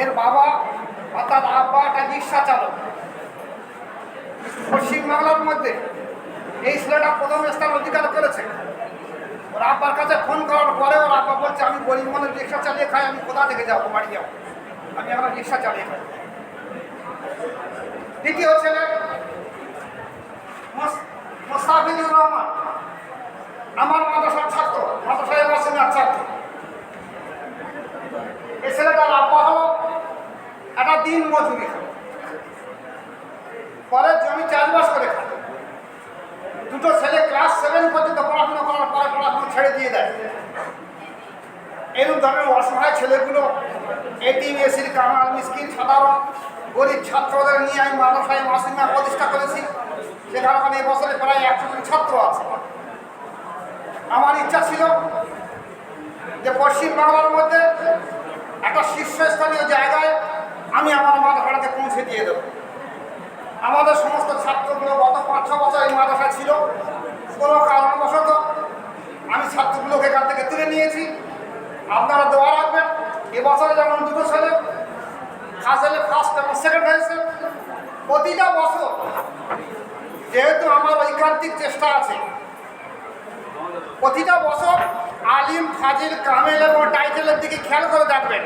এর বাবা অর্থাৎ আব্বা একটা রিক্সা চালক। পশ্চিমবাংলার মধ্যে এই ছেলেটা প্রথম স্থান অধিকার করেছে। ওর আব্বার কাছে ফোন করার পরে ওর আব্বা বলছে, আমি গরিব মানুষ, রিক্সা চালিয়ে খাই, আমি কোথা থেকে যাবো, বাড়ি যাবো, আমি এখন রিক্সা চালিয়ে খাই। দ্বিতীয় ছেলে মোস্তাফিজুর রহমান, আমার মাদ্রাসার ছাত্র, মাদ্রাসায় মাসিমার ছাত্র। এই ছেলেটার আব্বা হলো একটা দিন মজুরি, পরে জমি চাষবাস করে খায়। দুটো ছেলে ক্লাস 7 পর্যন্ত পড়াশোনা করার পরে পড়াশোনা ছেড়ে দিয়ে দেয়। এরকম ধরনের অসহায় ছেলেগুলো, এটিএম, এসির কামাল, মিসকিন, সাধারণ গরিব ছাত্রদের নিয়ে আমি মাদ্রাসায় মাসিমা প্রতিষ্ঠা করেছি। সেখানে এই বছরে প্রায় 100 জন ছাত্র আছে। আমার ইচ্ছা ছিল যে পশ্চিমবাংলার মধ্যে একটা শীর্ষস্থানীয় জায়গায় আমি আমার মাদ্রাসাটাকে পৌঁছে দিয়ে দেবো। আমাদের সমস্ত ছাত্রগুলো গত 5-6 বছর এই মাদ্রাসা ছিল, কোনো কারণবশত আমি ছাত্রগুলোকে এখান থেকে তুলে নিয়েছি। আপনারা দোয়া রাখবেন। এবছরে যেমন দুটো ছেলে ফাজলে ফার্স্ট এবং সেকেন্ড হয়েছে, প্রতিটা বছর যেহেতু আমার ঐকান্তিক চেষ্টা আছে, প্রতিটা বছর আলিম, ফাজিল, কামেল এবং টাইটেলের দিকে খেয়াল করে দেখবেন।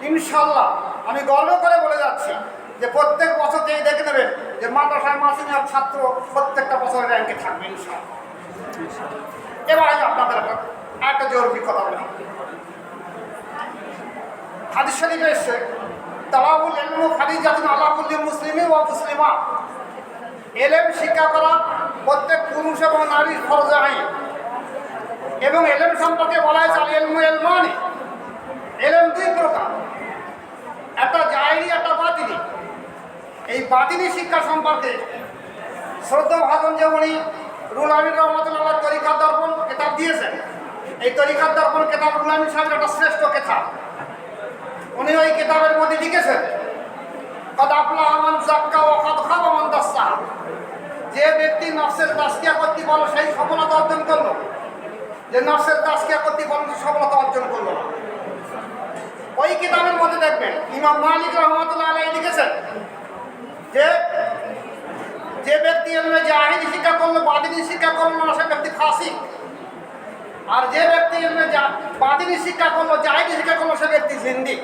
ইনশাল্লাহ আমি গর্ব করে বলে যাচ্ছি যে প্রত্যেক বছরতেই দেখে নেবেন যে মাদ্রাসায় মাসিমার ছাত্র প্রত্যেকটা বছরের র্যাঙ্কে থাকবে ইনশাল্লাহ। এবার আমি আপনাদের একটা জরুরি কথা বলি। হাদিস শরীফে এসেছে, তালাবুল ইলমু ফারিজাতুন আলা কুল্লি মুসলিমিন ওয়া মুসলিমা, এলেম শিক্ষা করা প্রত্যেক পুরুষ এবং নারীর ফরজ আইন। এবং এলেম সম্পর্কে বলা হয়েছে আল ইলমু ইলমানি, এলেম 2 প্রকার, একটা জাহিরি, একটা বাতিনি। এই বাতিনি শিক্ষা সম্পর্কে শ্রদ্ধা ভাজন যে উনি রুল আমিন রহমতুল্লাহ তরিকাত দর্পণ কিতাব দিয়েছেন, এই তরিকাত দর্পণ কিতাব রুল আমিন সাহেবের একটা শ্রেষ্ঠ কিতাব। উনি ওই কিতাবের মধ্যে লিখেছেন, কদ আফলাহ মান যাক্কা ওয়া কদ খাবা মান দাসসাহা, যে ব্যক্তি নফসের তাজকিয়া করতে পারলো সেই সফলতা অর্জন করলো, যে নফসের তাজকিয়া করতে পারলো সফলতা অর্জন করলো না। ওই কিতাবের মধ্যে দেখবেন ইমাম মালিক রহমতুল্লাহ আলাইহি লিখেছেন যে যে ব্যক্তি এলমে জাহিলি শিক্ষা করলো, বাতিনি শিক্ষা করলো না, সে ব্যক্তি ফাসিক। আর যে ব্যক্তি এলমে বাতিনি শিক্ষা করলো, জাহিলি শিক্ষা করলো, সে ব্যক্তি জিন্দিক।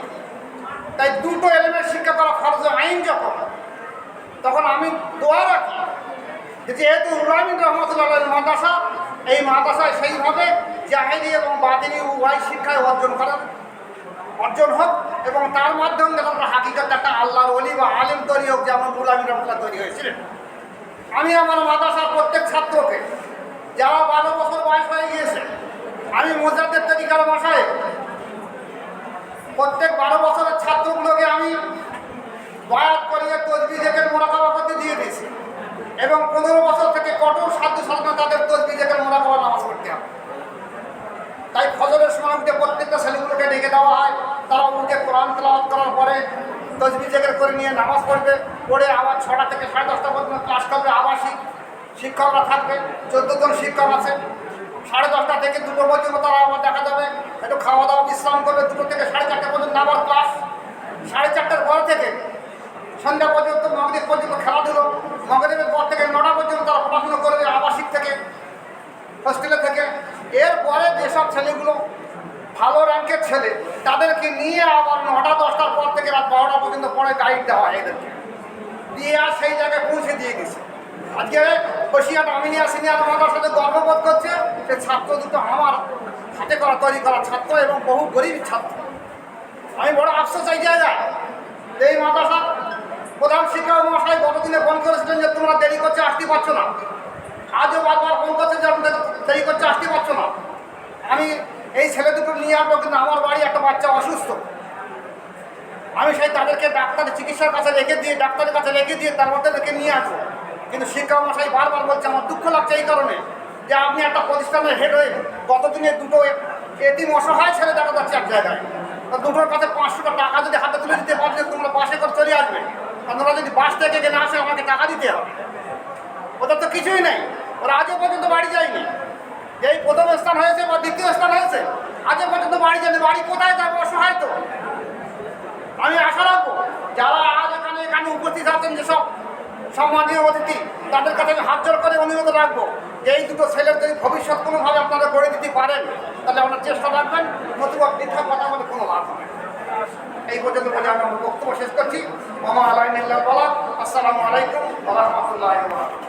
তাই দুটো এলেমের শিক্ষা করা ফরজ আইন যখন, তখন আমি দোয়া রাখি যে যেহেতু রুল আমিন রহমতুল্লাহ মাদ্রাসা, এই মাদ্রাসায় সেইভাবে জাহিলি এবং বাতিনি উভয় শিক্ষায় অর্জন হোক এবং তার মাধ্যমে যেন আমরা হাকিকত একটা আল্লাহর ওলি বা আলিম তৈরি হোক, যেমন রুল আমিন রহমতুল্লাহ তৈরি হয়েছিলেন। আমি আমার মাদ্রাসার প্রত্যেক ছাত্রকে, যারা 12 বছর বয়স হয়ে গিয়েছে, আমি মুজাদ্দিদ তরিকার ভাষায় প্রত্যেক 12 বছরের ছাত্রগুলোকে আমি বায়াত করিয়ে তসবিহ থেকে মুরাকাবা করতে দিয়ে দিয়েছি। এবং 15 বছর থেকে কঠোর সাধ্য সাধনা তাদের তসবিহ থেকে মুরাকাবা নামাজ পড়তে হবে। তাই ফজরের সময় উঠে প্রত্যেকটা ছেলেগুলোকে ডেকে দেওয়া হয়, তারা উঠে কোরআন তেলাওয়াত করার পরে তসবিহ জিকির করে নিয়ে নামাজ পড়বে, পড়ে আবার 6টা থেকে 10:30 পর্যন্ত ক্লাস করবে। আবাসিক শিক্ষকরা থাকবে, 14 জন শিক্ষক আছে। 10:30 থেকে 2টো পর্যন্ত তারা আবার দেখা যাবে একটু খাওয়া দাওয়া বিশ্রাম করবে। 2টো থেকে 4:30 পর্যন্ত আবার ক্লাস। 4:30টার পর থেকে সন্ধ্যা পর্যন্ত, মাগরিব পর্যন্ত খেলাধুলো। মাগরিবের পর থেকে 9টা পর্যন্ত তারা পড়াশুনো করবে আবাসিক থেকে, হোস্টেলে থেকে। এরপরে যেসব ছেলেগুলো ভালো র্যাঙ্কের ছেলে, তাদেরকে নিয়ে আবার 9টা-10টার পর থেকে রাত 12টা পর্যন্ত পরে গাইড দেওয়া হয়। এদেরকে দিয়ে আর সেই জায়গায় পৌঁছে দিয়ে গেছে। আজকে বসিয়াট আমিনিয়া সিনিয়র মাদ্রাসাতে গর্ববোধ করছে যে ছাত্র দুটো আমার হাতে করা তৈরি করা ছাত্র এবং বহু গরিব ছাত্র। আমি বড় আফসোস এই জায়গায়, এই মাদ্রাসার প্রধান শিক্ষক মহাশয় গতদিনে ফোন করেছিলেন যে তোমরা দেরি করছে, আসতে পারছো না। আজও বারবার ফোন করছে যে দেরি করছে, আসতে পারছো না। আমি এই ছেলে দুটো নিয়ে আসবো, কিন্তু আমার বাড়ি একটা বাচ্চা অসুস্থ। আমি সেই তাদেরকে ডাক্তারের চিকিৎসার কাছে রেখে দিয়ে, ডাক্তারের কাছে রেখে দিয়ে তার মধ্যে রেখে নিয়ে আসবো। কিন্তু শিক্ষক মশাই বারবার বলছে, আমার দুঃখ লাগছে এই কারণে যে আপনি একটা প্রতিষ্ঠানের হেড হয়ে গতদিনে দুটো এতিম অসহায় ছেলে দেখা যাচ্ছে এক জায়গায়, দুটোর কাছে 500 টাকা যদি হাতে তুলে দিতে পারলে তোমরা বাসে করে চলে আসবে। আপনারা যদি বাস থেকে না আসে আমাকে টাকা দিতে হবে। ওদের তো কিছুই নেই, ওরা আজও পর্যন্ত বাড়ি যায়নি। এই প্রথম স্থান হয়েছে বা দ্বিতীয় স্থান হয়েছে, আজও পর্যন্ত বাড়ি যায়নি। বাড়ি কোথায় যাবে? অসহায় তো। আমি আশা যেসব সম্মানীয় অতিথি তাদের কাছে আমি হাত জোর করে অনুরোধ রাখবো যে এই দুটো ছেলের যদি ভবিষ্যৎ কোনোভাবে আপনারা গড়ে দিতে পারেন তাহলে আপনারা চেষ্টা রাখবেন, নতুবা মিথ্যা কথা বলে কোনো লাভ হবে। এই পর্যন্ত বলে আমি আমার বক্তব্য শেষ করছি। মামা আলাইন বলা। আসসালামু আলাইকুম ওয়া রাহমাতুল্লাহি ওয়া বারাকাতুহু।